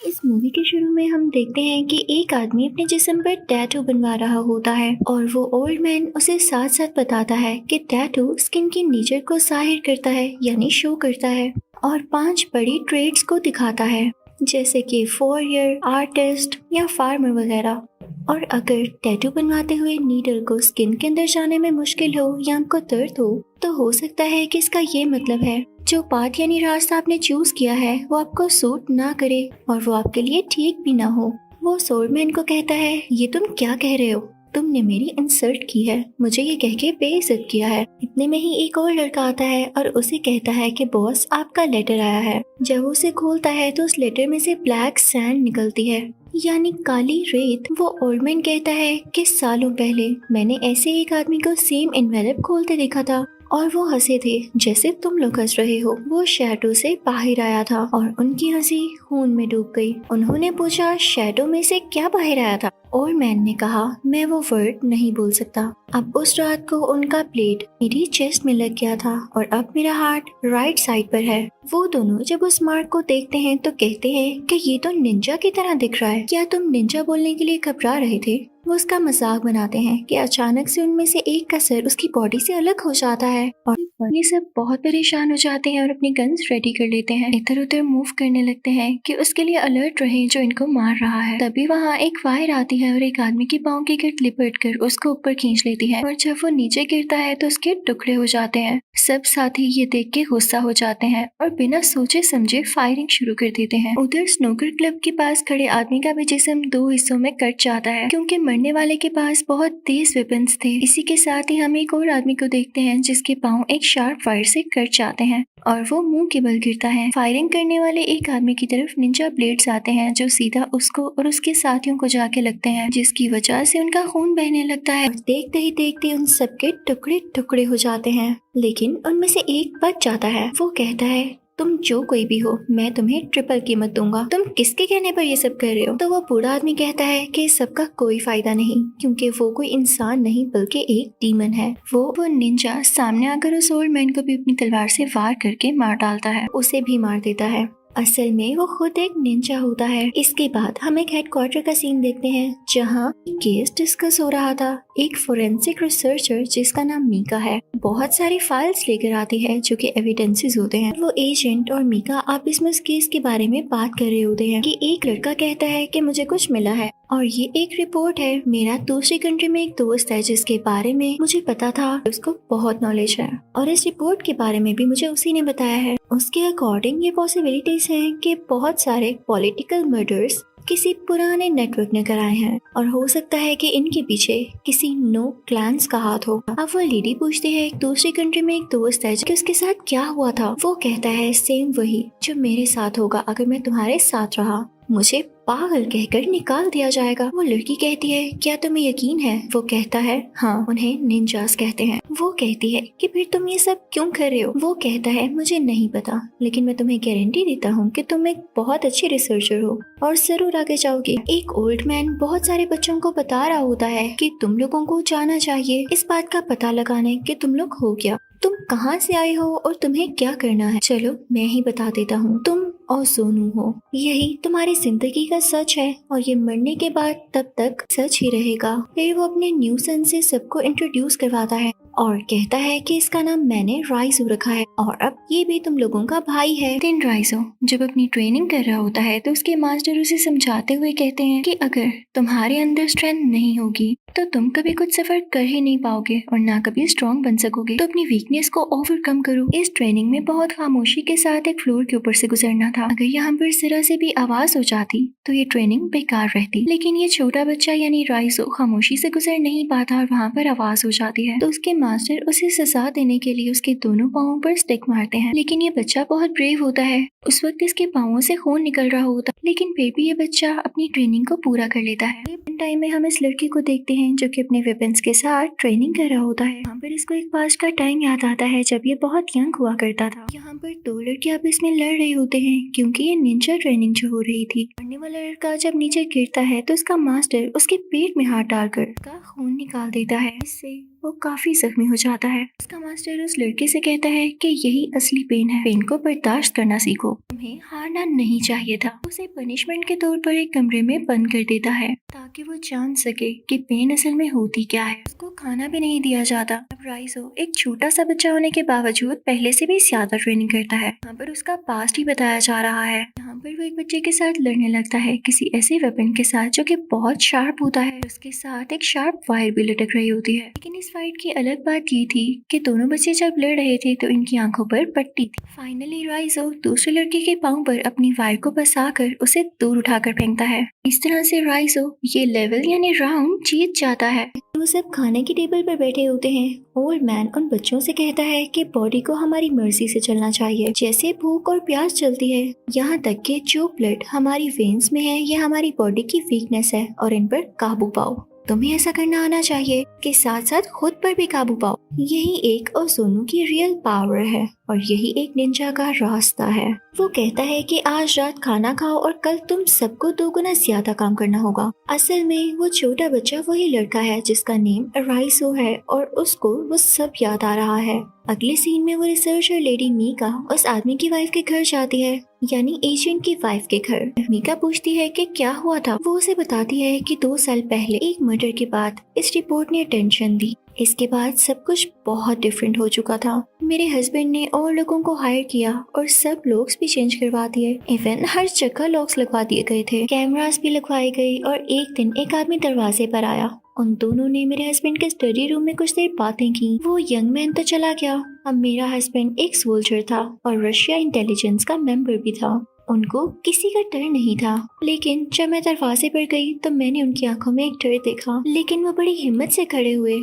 इस मूवी के शुरू में हम देखते हैं कि एक आदमी अपने जिस्म पर टैटू बनवा रहा होता है और वो ओल्ड मैन उसे साथ साथ बताता है कि टैटू स्किन की नेचर को जाहिर करता है यानी शो करता है और 5 बड़ी ट्रेड्स को दिखाता है जैसे कि वॉरियर, आर्टिस्ट या फार्मर वगैरह। और अगर टैटू बनवाते हुए नीडल को स्किन के अंदर जाने में मुश्किल हो या आपको दर्द तो हो सकता है कि इसका ये मतलब है जो पाथ यानी रास्ता आपने चूज किया है वो आपको सूट ना करे और वो आपके लिए ठीक भी ना हो। वो सोल्डमैन को कहता है, ये तुम क्या कह रहे हो, तुमने मेरी इंसल्ट की है, मुझे ये कह के बेइज्जत किया है। इतने में ही एक और लड़का आता है और उसे कहता है कि बॉस आपका लेटर आया है। जब उसे खोलता है तो उस लेटर में से ब्लैक सैंड निकलती है यानी काली रेत। वो ओल्डमैन कहता है कि सालों पहले मैंने ऐसे एक आदमी को सेम एनवेलप खोलते देखा था और वो हंसे थे जैसे तुम लोग हंस रहे हो। वो शैडो से बाहर आया था और उनकी हंसी खून में डूब गई। उन्होंने पूछा, शैडो में से क्या बाहर आया था? और मैन ने कहा, मैं वो वर्ड नहीं बोल सकता। अब उस रात को उनका ब्लेड मेरी चेस्ट में लग गया था और अब मेरा हार्ट राइट साइड पर है। वो दोनों जब उस मार्क को देखते हैं तो कहते हैं कि ये तो निंजा की तरह दिख रहा है, क्या तुम निंजा बोलने के लिए घबरा रहे थे? वो उसका मजाक बनाते हैं कि अचानक से उनमें से एक का सर उसकी बॉडी से अलग हो जाता है और ये सब बहुत परेशान हो जाते हैं और अपनी गन्स रेडी कर लेते हैं, इधर उधर मूव करने लगते हैं कि उसके लिए अलर्ट रहे जो इनको मार रहा है। तभी वहाँ एक वायर आती है और एक आदमी की पाँव की गिर्द लिपट कर उसको ऊपर खींच लेती है और जब वो नीचे गिरता है तो उसके टुकड़े हो जाते हैं। सब साथी ये देख के गुस्सा हो जाते हैं और बिना सोचे समझे फायरिंग शुरू कर देते हैं। उधर स्नूकर क्लब के पास खड़े आदमी का भी जिस्म 2 हिस्सों में कट जाता है क्योंकि मरने वाले के पास बहुत तेज वेपन्स थे। इसी के साथ ही हम एक और आदमी को देखते हैं जिसके पाँव एक शार्प वायर से कट जाते हैं और वो मुंह के बल गिरता है। फायरिंग करने वाले एक आदमी की तरफ निंजा ब्लेड्स आते हैं जो सीधा उसको और उसके साथियों को जाके लगते हैं जिसकी वजह से उनका खून बहने लगता है और देखते ही देखते उन सबके टुकड़े टुकड़े हो जाते हैं। लेकिन उनमें से एक बच जाता है। वो कहता है, तुम जो कोई भी हो मैं तुम्हें ट्रिपल कीमत दूंगा, तुम किसके कहने पर ये सब कर रहे हो? तो वो बूढ़ा आदमी कहता है कि इस सब का कोई फायदा नहीं क्योंकि वो कोई इंसान नहीं बल्कि एक डीमन है। वो निंजा सामने आकर उस ओल्ड मैन को भी अपनी तलवार से वार करके मार डालता है, उसे भी मार देता है। असल में वो खुद एक निंजा होता है। इसके बाद हम एक हेडक्वार्टर का सीन देखते हैं जहाँ केस डिस्कस हो रहा था। एक फोरेंसिक रिसर्चर जिसका नाम मीका है बहुत सारी फाइल्स लेकर आती है जो कि एविडेंसेस होते हैं। वो एजेंट और मीका आपस में इस केस के बारे में बात कर रहे होते हैं कि एक लड़का कहता है कि मुझे कुछ मिला है और ये एक रिपोर्ट है। मेरा दूसरी कंट्री में एक दोस्त है जिसके बारे में मुझे पता था, उसको बहुत नॉलेज है और इस रिपोर्ट के बारे में भी मुझे उसी ने बताया है। उसके अकॉर्डिंग ये पॉसिबिलिटीज हैं कि बहुत सारे पॉलिटिकल मर्डर्स किसी पुराने नेटवर्क ने कराए हैं और हो सकता है कि इनके पीछे किसी नो क्लैंस का हाथ हो। अब वो लेडी पूछती है, एक दूसरी कंट्री में एक दोस्त है कि उसके साथ क्या हुआ था? वो कहता है, सेम वही जो मेरे साथ होगा अगर मैं तुम्हारे साथ रहा, मुझे पागल कहकर निकाल दिया जाएगा। वो लड़की कहती है, क्या तुम्हें यकीन है? वो कहता है, हाँ, उन्हें निंजास कहते हैं। वो कहती है कि फिर तुम ये सब क्यों कर रहे हो? वो कहता है, मुझे नहीं पता लेकिन मैं तुम्हें गारंटी देता हूँ कि तुम एक बहुत अच्छे रिसर्चर हो और जरूर आगे जाओगे। एक ओल्ड मैन बहुत सारे बच्चों को बता रहा होता है कि तुम लोगों को जाना चाहिए इस बात का पता लगाने कि तुम लोग हो क्या, तुम कहाँ से आए हो और तुम्हें क्या करना है। चलो मैं ही बता देता हूँ, तुम और सोनू हो, यही तुम्हारी जिंदगी का सच है और ये मरने के बाद तब तक सच ही रहेगा। फिर वो अपने न्यू सन से सबको इंट्रोड्यूस करवाता है और कहता है कि इसका नाम मैंने राइजो रखा है और अब ये भी तुम लोगों का भाई है। दिन राइजो जब अपनी ट्रेनिंग कर रहा होता है तो उसके मास्टर उसे समझाते हुए कहते हैं कि अगर तुम्हारे अंदर स्ट्रेंथ नहीं होगी तो तुम कभी कुछ सफर कर ही नहीं पाओगे और ना कभी स्ट्रॉन्ग बन सकोगे। तो अपनी वीकनेस को ओवरकम करो। इस ट्रेनिंग में बहुत खामोशी के साथ एक फ्लोर के ऊपर से गुजरना था। अगर यहाँ पर जरा से भी आवाज हो जाती तो ये ट्रेनिंग बेकार रहती, लेकिन ये छोटा बच्चा यानी राइजो खामोशी से गुजर नहीं पाता और वहाँ पर आवाज हो जाती है। तो उसके मास्टर उसे सजा देने के लिए उसके दोनों पाँवों पर स्टिक मारते हैं, लेकिन ये बच्चा बहुत ब्रेव होता है। उस वक्त इसके पाँवों से खून निकल रहा होता, लेकिन फिर भी ये बच्चा अपनी ट्रेनिंग को पूरा कर लेता है। टाइम में हम इस लड़की को देखते हैं जो कि अपने वेपन्स के साथ ट्रेनिंग कर रहा होता है। यहाँ पर इसको एक पास्ट का टाइम याद आता है जब ये बहुत यंग हुआ करता था। यहाँ पर 2 लड़के आपस में लड़ रहे होते हैं क्योंकि ये निंजा ट्रेनिंग जो हो रही थी। मरने वाला लड़का जब नीचे गिरता है तो उसका मास्टर उसके पेट में हाथ डालकर उसका खून निकाल देता है। इससे वो काफी जख्मी हो जाता है। उसका मास्टर उस लड़के से कहता है कि यही असली पेन है, पेन को बर्दाश्त करना सीखो, तुम्हें हारना नहीं चाहिए था। उसे पनिशमेंट के तौर पर एक कमरे में बंद कर देता है ताकि वो जान सके कि पेन असल में होती क्या है। उसको खाना भी नहीं दिया जाता। अब राइजो एक छोटा सा बच्चा होने के बावजूद पहले से भी ज्यादा ट्रेनिंग करता है। यहाँ पर उसका पास्ट ही बताया जा रहा है। यहाँ पर वो एक बच्चे के साथ लड़ने लगता है, किसी ऐसे वेपन के साथ जो कि बहुत शार्प होता है। उसके साथ एक शार्प वायर भी लटक रही होती है। लेकिन इस फाइट की अलग बात ये थी कि दोनों बच्चे जब लड़ रहे थे तो इनकी आंखों पर पट्टी थी। फाइनली राइजो दूसरे लड़के के पांव पर अपनी वायर को फंसाकर उसे दूर उठाकर फेंकता है। इस तरह से राइजो ये लेवल यानी राउंड जीत जाता है। वो सब खाने की टेबल पर बैठे होते हैं। ओल्ड मैन उन बच्चों से कहता है कि बॉडी को हमारी मर्जी से चलना चाहिए, जैसे भूख और प्यास चलती है। यहाँ तक कि जो ब्लड हमारी वेन्स में है ये हमारी बॉडी की वीकनेस है और इन पर काबू पाओ। तुम्हें ऐसा करना आना चाहिए कि साथ साथ खुद पर भी काबू पाओ। यही एक ओज़ोनो की रियल पावर है और यही एक निंजा का रास्ता है। वो कहता है कि आज रात खाना खाओ और कल तुम सबको 2 गुना ज्यादा काम करना होगा। असल में वो छोटा बच्चा वही लड़का है जिसका नेम राइसो है और उसको वो सब याद आ रहा है। अगले सीन में वो रिसर्चर लेडी मीका उस आदमी की वाइफ के घर जाती है, यानी एजेंट की वाइफ के घर। मीका पूछती है कि क्या हुआ था। वो उसे बताती है कि 2 साल पहले एक मर्डर के बाद इस रिपोर्ट ने टेंशन दी। इसके बाद सब कुछ बहुत डिफरेंट हो चुका था। मेरे हस्बैंड ने और लोगों को हायर किया और सब लॉक्स भी चेंज करवा दिए। इवन हर जगह लॉक्स लगवा दिए गए थे, कैमरास भी लगवाए गए और एक दिन एक आदमी दरवाजे पर आया। उन दोनों ने मेरे हस्बैंड के स्टडी रूम में कुछ देर बातें की। वो यंग मैन तो चला गया। अब मेरा हस्बैंड एक सोल्जर था और रशिया इंटेलिजेंस का मेंबर भी था। उनको किसी का डर नहीं था। लेकिन जब मैं दरवाजे पर गई तो मैंने उनकी आंखों में एक डर देखा। लेकिन वो बड़ी हिम्मत से खड़े हुए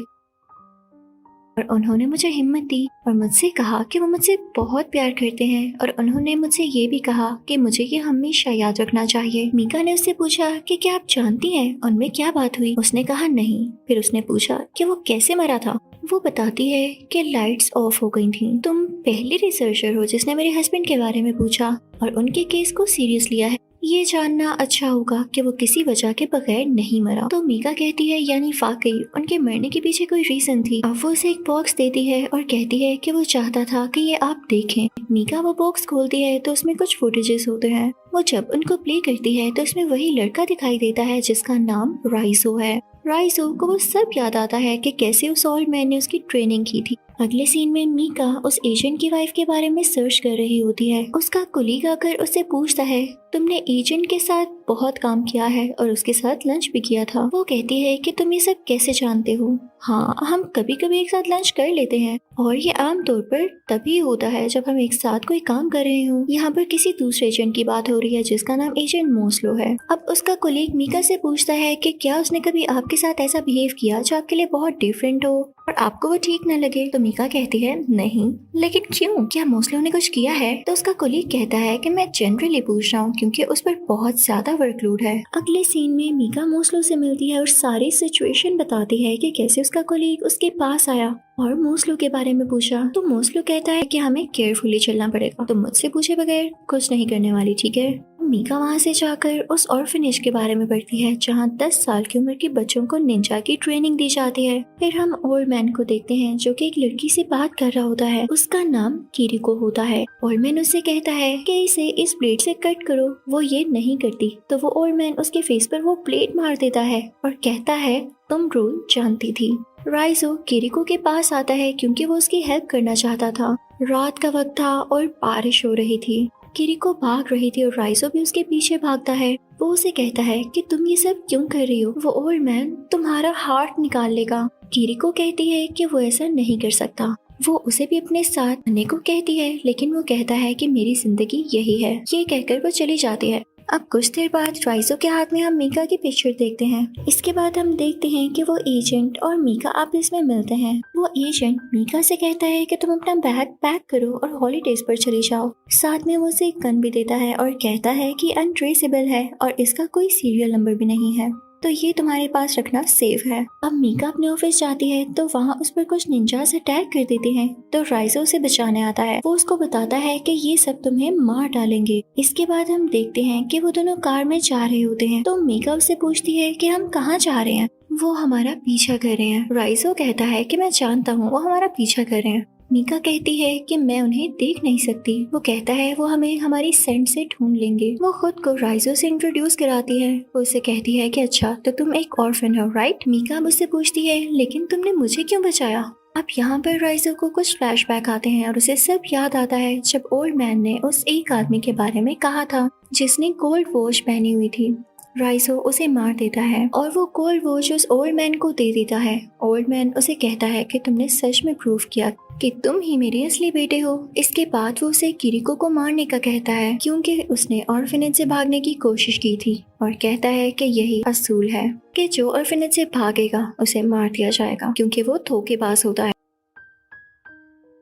और उन्होंने मुझे हिम्मत दी और मुझसे कहा कि वो मुझसे बहुत प्यार करते हैं और उन्होंने मुझसे ये भी कहा कि मुझे ये हमेशा याद रखना चाहिए। मीका ने उससे पूछा कि क्या आप जानती हैं उनमें क्या बात हुई। उसने कहा नहीं। फिर उसने पूछा कि वो कैसे मरा था। वो बताती है कि लाइट्स ऑफ हो गई थी। तुम पहली रिसर्चर हो जिसने मेरे हस्बैंड के बारे में पूछा और उनके केस को सीरियस लिया है। ये जानना अच्छा होगा कि वो किसी वजह के बगैर नहीं मरा। तो मीका कहती है यानी वाकई उनके मरने के पीछे कोई रीजन थी। अब वो उसे एक बॉक्स देती है और कहती है कि वो चाहता था कि ये आप देखें। मीका वो बॉक्स खोलती है तो उसमें कुछ फुटेजेस होते हैं। वो जब उनको प्ले करती है तो उसमें वही लड़का दिखाई देता है जिसका नाम राइजो है। राइजो को वो सब याद आता है कि कैसे उस ओल्ड मैन ने उसकी ट्रेनिंग की थी। अगले सीन में मीका उस एजेंट की वाइफ के बारे में सर्च कर रही होती है। उसका कुलीग आकर उससे पूछता है तुमने एजेंट के साथ बहुत काम किया है और उसके साथ लंच भी किया था। वो कहती है कि तुम ये सब कैसे जानते हो। हाँ, हम कभी कभी एक साथ लंच कर लेते हैं और ये आम तौर पर तभी होता है जब हम एक साथ कोई काम कर रहे हो। यहाँ पर किसी दूसरे एजेंट की बात हो रही है जिसका नाम एजेंट मोस्लो है। अब उसका कुलीग मीका से पूछता है कि क्या उसने कभी आपके साथ ऐसा बिहेव किया जो आपके लिए बहुत डिफरेंट हो और आपको वो ठीक न लगे। तो मीका कहती है नहीं। लेकिन क्यों, क्या मोस्लो ने कुछ किया है। तो उसका कुलीग कहता है कि मैं जनरली पूछ रहा हूँ क्योंकि उस पर बहुत ज्यादा वर्कलोड है। अगले सीन में मीका मोस्लो से मिलती है और सारी सिचुएशन बताती है कि कैसे उसका कुलीग उसके पास आया और मोस्लो के बारे में पूछा। तो मोस्लो कहता है कि हमें केयरफुली चलना पड़ेगा, तो मुझसे पूछे बगैर कुछ नहीं करने वाली, ठीक है। मीका वहाँ से जाकर उस ऑर्फनेज के बारे में पढ़ती है जहाँ 10 साल की उम्र के बच्चों को निंजा की ट्रेनिंग दी जाती है। फिर हम ओल्ड मैन को देखते हैं जो कि एक लड़की से बात कर रहा होता है। उसका नाम किरिको होता है। ओल्ड मैन उससे कहता है कि इसे इस ब्लेड से कट करो। वो ये नहीं करती तो वो ओल्ड मैन उसके फेस पर वो ब्लेड मार देता है और कहता है तुम रूल जानती थी। राइजो किरिको के पास आता है क्योंकि वो उसकी हेल्प करना चाहता था। रात का वक्त था और बारिश हो रही थी। किरिको भाग रही थी और राइजो भी उसके पीछे भागता है। वो उसे कहता है कि तुम ये सब क्यों कर रही हो, वो ओल्ड मैन तुम्हारा हार्ट निकाल लेगा। किरिको कहती है कि वो ऐसा नहीं कर सकता। वो उसे भी अपने साथ आने को कहती है लेकिन वो कहता है कि मेरी जिंदगी यही है। ये कहकर वो चली जाती है। अब कुछ देर बाद राइजो के हाथ में हम मीका की पिक्चर देखते हैं। इसके बाद हम देखते हैं कि वो एजेंट और मीका आपस में मिलते हैं। वो एजेंट मीका से कहता है कि तुम अपना बैग पैक करो और हॉलीडेज पर चली जाओ। साथ में वो उसे एक गन भी देता है और कहता है कि अनट्रेसेबल है और इसका कोई सीरियल नंबर भी नहीं है, तो ये तुम्हारे पास रखना सेफ है। अब मीका अपने ऑफिस जाती है तो वहाँ उस पर कुछ निंजास अटैक कर देते हैं। तो राइजो उसे बचाने आता है। वो उसको बताता है कि ये सब तुम्हें मार डालेंगे। इसके बाद हम देखते हैं कि वो दोनों कार में जा रहे होते हैं। तो मीका उससे पूछती है कि हम कहाँ जा रहे हैं। वो हमारा पीछा कर रहे हैं। राइजो कहता है कि मैं जानता हूँ वो हमारा पीछा कर रहे हैं। मीका कहती है कि मैं उन्हें देख नहीं सकती। वो कहता है वो हमें हमारी सेंट से ढूंढ लेंगे। वो खुद को राइजो से इंट्रोड्यूस कराती है। वो उसे कहती है कि अच्छा तो तुम एक ऑर्फन हो, राइट? मीका मुझसे पूछती है लेकिन तुमने मुझे क्यों बचाया? अब यहाँ पर राइजो को कुछ फ्लैशबैक आते हैं और उसे सब याद आता है जब ओल्ड मैन ने उस एक आदमी के बारे में कहा था जिसने गोल्ड वॉच पहनी हुई थी। राइजो उसे मार देता है और वो गोल्ड वॉच उस ओल्ड मैन को दे देता है। ओल्ड मैन उसे कहता है कि तुमने सच में प्रूव किया कि तुम ही मेरे असली बेटे हो। इसके बाद वो उसे किरिको को मारने का कहता है क्योंकि उसने ऑर्फनेज से भागने की कोशिश की थी और कहता है कि यही असूल है कि जो ऑर्फनेज से भागेगा उसे मार दिया जाएगा क्योंकि वो धोखेबाज होता है।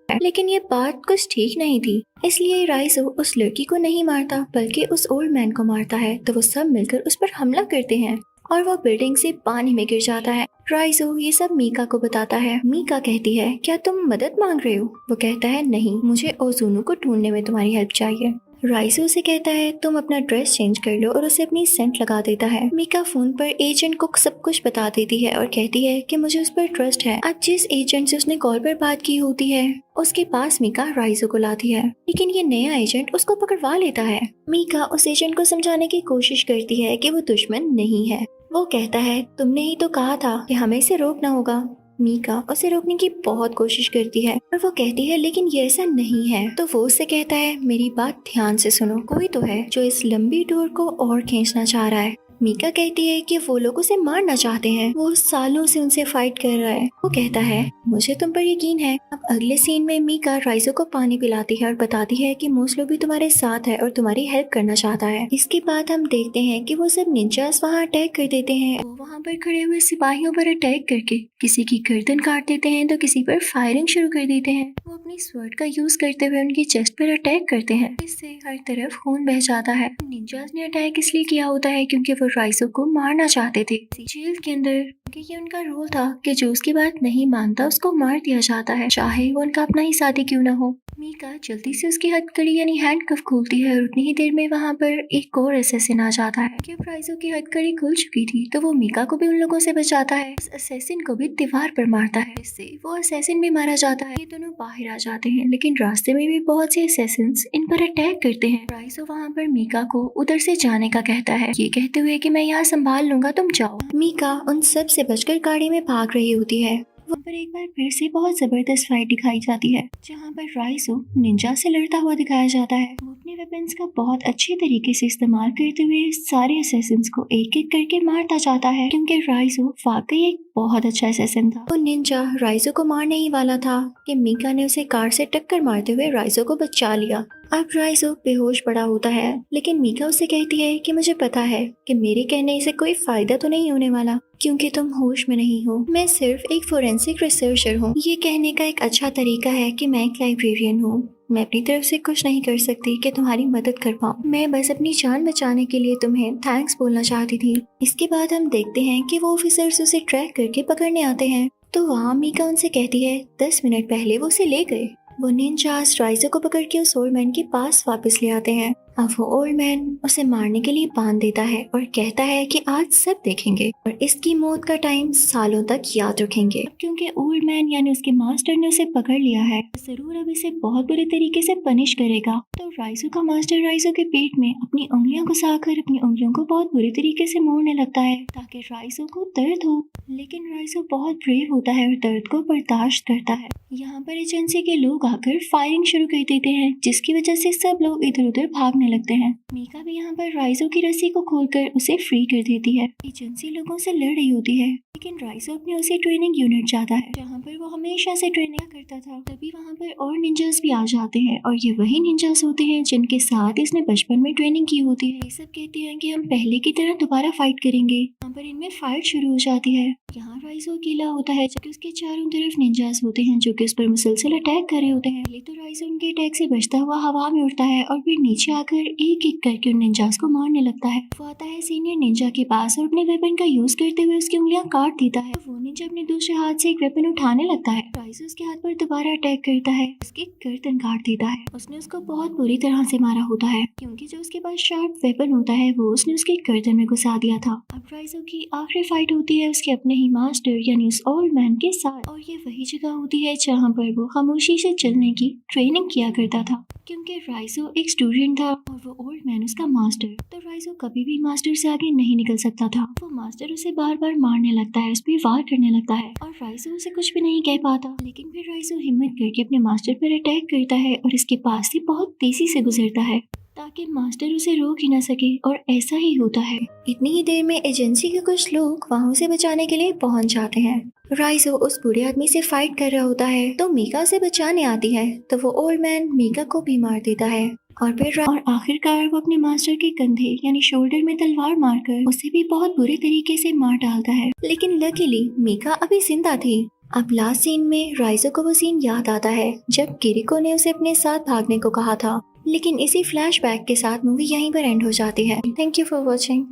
लेकिन ये बात कुछ ठीक नहीं थी, इसलिए राइजो उस लड़की को नहीं मारता बल्कि उस ओल्ड मैन को मारता है। तो वो सब मिलकर उस पर हमला करते हैं और वो बिल्डिंग से पानी में गिर जाता है। राइजो ये सब मीका को बताता है। मीका कहती है क्या तुम मदद मांग रहे हो? वो कहता है नहीं, मुझे ओजुनो को ढूंढने में तुम्हारी हेल्प चाहिए। राइजो उसे कहता है तुम अपना ड्रेस चेंज कर लो और उसे अपनी सेंट लगा देता है। मीका फोन पर एजेंट को सब कुछ बता देती है और कहती है कि मुझे उस पर ट्रस्ट है। अब जिस एजेंट से उसने कॉल पर बात की होती है उसके पास मीका राइजो को लाती है, लेकिन ये नया एजेंट उसको पकड़वा लेता है। मीका उस एजेंट को समझाने की कोशिश करती है कि वो दुश्मन नहीं है। वो कहता है तुमने ही तो कहा था कि हमें इसे रोकना होगा। मीका उसे रोकने की बहुत कोशिश करती है और वो कहती है लेकिन ये ऐसा नहीं है। तो वो उससे कहता है मेरी बात ध्यान से सुनो, कोई तो है जो इस लंबी डोर को और खींचना चाह रहा है। मीका कहती है कि वो लोग उसे मारना चाहते हैं, वो सालों से उनसे फाइट कर रहा है। वो कहता है मुझे तुम पर यकीन है। अब अगले सीन में मीका राइजो को पानी पिलाती है और बताती है कि मोस्लो भी तुम्हारे साथ है और तुम्हारी हेल्प करना चाहता है। इसके बाद हम देखते हैं कि वो सब निंजास वहाँ अटैक कर देते हैं। वो वहाँ पर खड़े हुए सिपाहियों पर अटैक करके किसी की गर्दन काट देते हैं तो किसी पर फायरिंग शुरू कर देते हैं। वो अपनी स्वर्ड का यूज करते हुए उनकी चेस्ट पर अटैक करते हैं। इससे हर तरफ खून बह जाता है। निंजास ने अटैक इसलिए किया होता है क्योंकि वो राइजो को मारना चाहते थे जेल के अंदर, क्योंकि ये उनका रोल था कि जो उसकी बात नहीं मानता उसको मार दिया जाता है, चाहे वो उनका अपना ही साथी क्यों ना हो। मीका जल्दी से उसकी हथकड़ी यानी हैंडकफ खोलती है और उतनी ही देर में वहाँ पर एक और असैसिन आ जाता है। जब राइजो की हथकड़ी खुल चुकी थी तो वो मीका को भी उन लोगों से बचाता है, उस असैसिन को भी दीवार पर मारता है, इससे वो असैसिन भी मारा जाता है। ये दोनों बाहर आ जाते हैं लेकिन रास्ते में भी बहुत से असैसिन्स इन पर अटैक करते हैं। राइजो वहाँ पर मीका को उधर से जाने का कहता है, ये कहते हुए कि मैं यहाँ संभाल लूंगा, तुम जाओ। मीका उन सब से बचकर गाड़ी में भाग रही होती है। वहाँ पर एक बार फिर से बहुत जबरदस्त फाइट दिखाई जाती है जहाँ पर राइजो निंजा से लड़ता हुआ दिखाया जाता है। वो अपने वेपन्स का बहुत अच्छे तरीके से इस्तेमाल करते हुए सारे असैसिन्स को एक एक करके मारता जाता है क्योंकि राइजो वाकई एक बहुत अच्छा असैसिन था। वो निंजा राइजो को मारने ही वाला था कि मीका ने उसे कार से टक्कर मारते हुए राइजो को बचा लिया। अब राइजो बेहोश पड़ा होता है लेकिन मीका उसे कहती है कि मुझे पता है कि मेरे कहने से कोई फायदा तो नहीं होने वाला क्योंकि तुम होश में नहीं हो। मैं सिर्फ एक फोरेंसिक रिसर्चर हूँ। ये कहने का एक अच्छा तरीका है कि मैं एक लाइब्रेरियन हूँ। मैं अपनी तरफ से कुछ नहीं कर सकती कि तुम्हारी मदद कर पाऊँ। मैं बस अपनी जान बचाने के लिए तुम्हें थैंक्स बोलना चाहती थी। इसके बाद हम देखते हैं कि वो ऑफिसर्स उसे ट्रैक करके पकड़ने आते हैं तो वहाँ मीका उनसे कहती है 10 मिनट पहले वो उसे ले गए। वो निंजास राइजो को पकड़ के उस ओल्ड मैन के पास वापस ले आते हैं। अब वो ओल्ड मैन उसे मारने के लिए बांध देता है और कहता है कि आज सब देखेंगे और इसकी मौत का टाइम सालों तक याद रखेंगे। क्योंकि ओल्ड मैन यानी उसके मास्टर ने उसे पकड़ लिया है, जरूर अब इसे बहुत बुरे तरीके से पनिश करेगा। तो राइजो का मास्टर राइजो के पेट में अपनी उंगलियां घुसाकर अपनी उंगलियों को बहुत बुरे तरीके से मोड़ने लगता है ताकि राइजो को दर्द हो, लेकिन राइजो बहुत ब्रेव होता है और दर्द को बर्दाश्त करता है। यहाँ पर एजेंसी के लोग आकर फायरिंग शुरू कर देते हैं जिसकी वजह से सब लोग इधर उधर भागने लगते हैं। मीका भी यहाँ पर राइजो की रस्सी को खोलकर उसे फ्री कर देती है। एजेंसी लोगों से लड़ रही होती है लेकिन राइजो अपने उसी ट्रेनिंग यूनिट जाता है जहाँ पर वो हमेशा से ट्रेनिंग करता था। तभी वहाँ पर और निंजास भी आ जाते हैं और ये वही निंजास होते हैं जिनके साथ इसने बचपन में ट्रेनिंग की होती है। ये सब कहते हैं कि हम पहले की तरह दोबारा फाइट करेंगे। यहाँ पर इनमें फाइट शुरू हो जाती है। यहाँ राइजो अकेला होता है जबकि उसके चारों तरफ निंजास होते हैं जो कि उस पर मुसलसल अटैक कर रहे होते हैं। पहले तो राइजो उनके अटैक से बचता हुआ हवा में उड़ता है और फिर नीचे आकर एक एक करके उन निंजास को मारने लगता है। वो आता है सीनियर निंजा के पास और अपने वेपन का यूज करते हुए उसकी उंगलियां काट देता है। वो निंजा अपने दूसरे हाथ से एक वेपन उठाने लगता है। राइजो उसके हाथ पर दोबारा अटैक करता है, उसकी गर्दन काट देता है। उसने उसको बहुत बुरी तरह से मारा होता है क्योंकि जो उसके पास शार्प वेपन होता है वो उसने उसकी गर्दन में घुसा दिया था। अब राइजो की आखिरी फाइट होती है उसके अपने ही अपनी मास्टर यानी उस ओल्ड मैन के साथ। और ये वही जगह होती है जहाँ पर वो खामोशी से चलने की ट्रेनिंग किया करता था, क्योंकि राइजो एक स्टूडेंट था और वो ओल्ड मैन उसका मास्टर। तो राइजो कभी भी मास्टर से आगे नहीं निकल सकता था। वो मास्टर उसे बार बार मारने लगता है, उस पर वार करने लगता है और राइजो उसे कुछ भी नहीं कह पाता। लेकिन फिर राइजो हिम्मत करके अपने मास्टर पर अटैक करता है और इसके पास से बहुत तेजी से गुजरता है ताकि मास्टर उसे रोक ही ना सके। और ऐसा ही होता है। इतनी ही देर में एजेंसी के कुछ लोग वहाँ उसे बचाने के लिए पहुँच जाते हैं। राइजो उस बूढ़े आदमी से फाइट कर रहा होता है तो मीका उसे बचाने आती है, तो वो ओल्ड मैन मीका को भी मार देता है और आखिरकार वो अपने मास्टर के कंधे यानी शोल्डर में तलवार मारकर उसे भी बहुत बुरे तरीके से मार डालता है। लेकिन लकीली मीका अभी जिंदा थी। अब लास्ट सीन में राइजो को वो सीन याद आता है जब किरिको ने उसे अपने साथ भागने को कहा था। लेकिन इसी फ्लैशबैक के साथ मूवी यहीं पर एंड हो जाती है। Thank you for watching.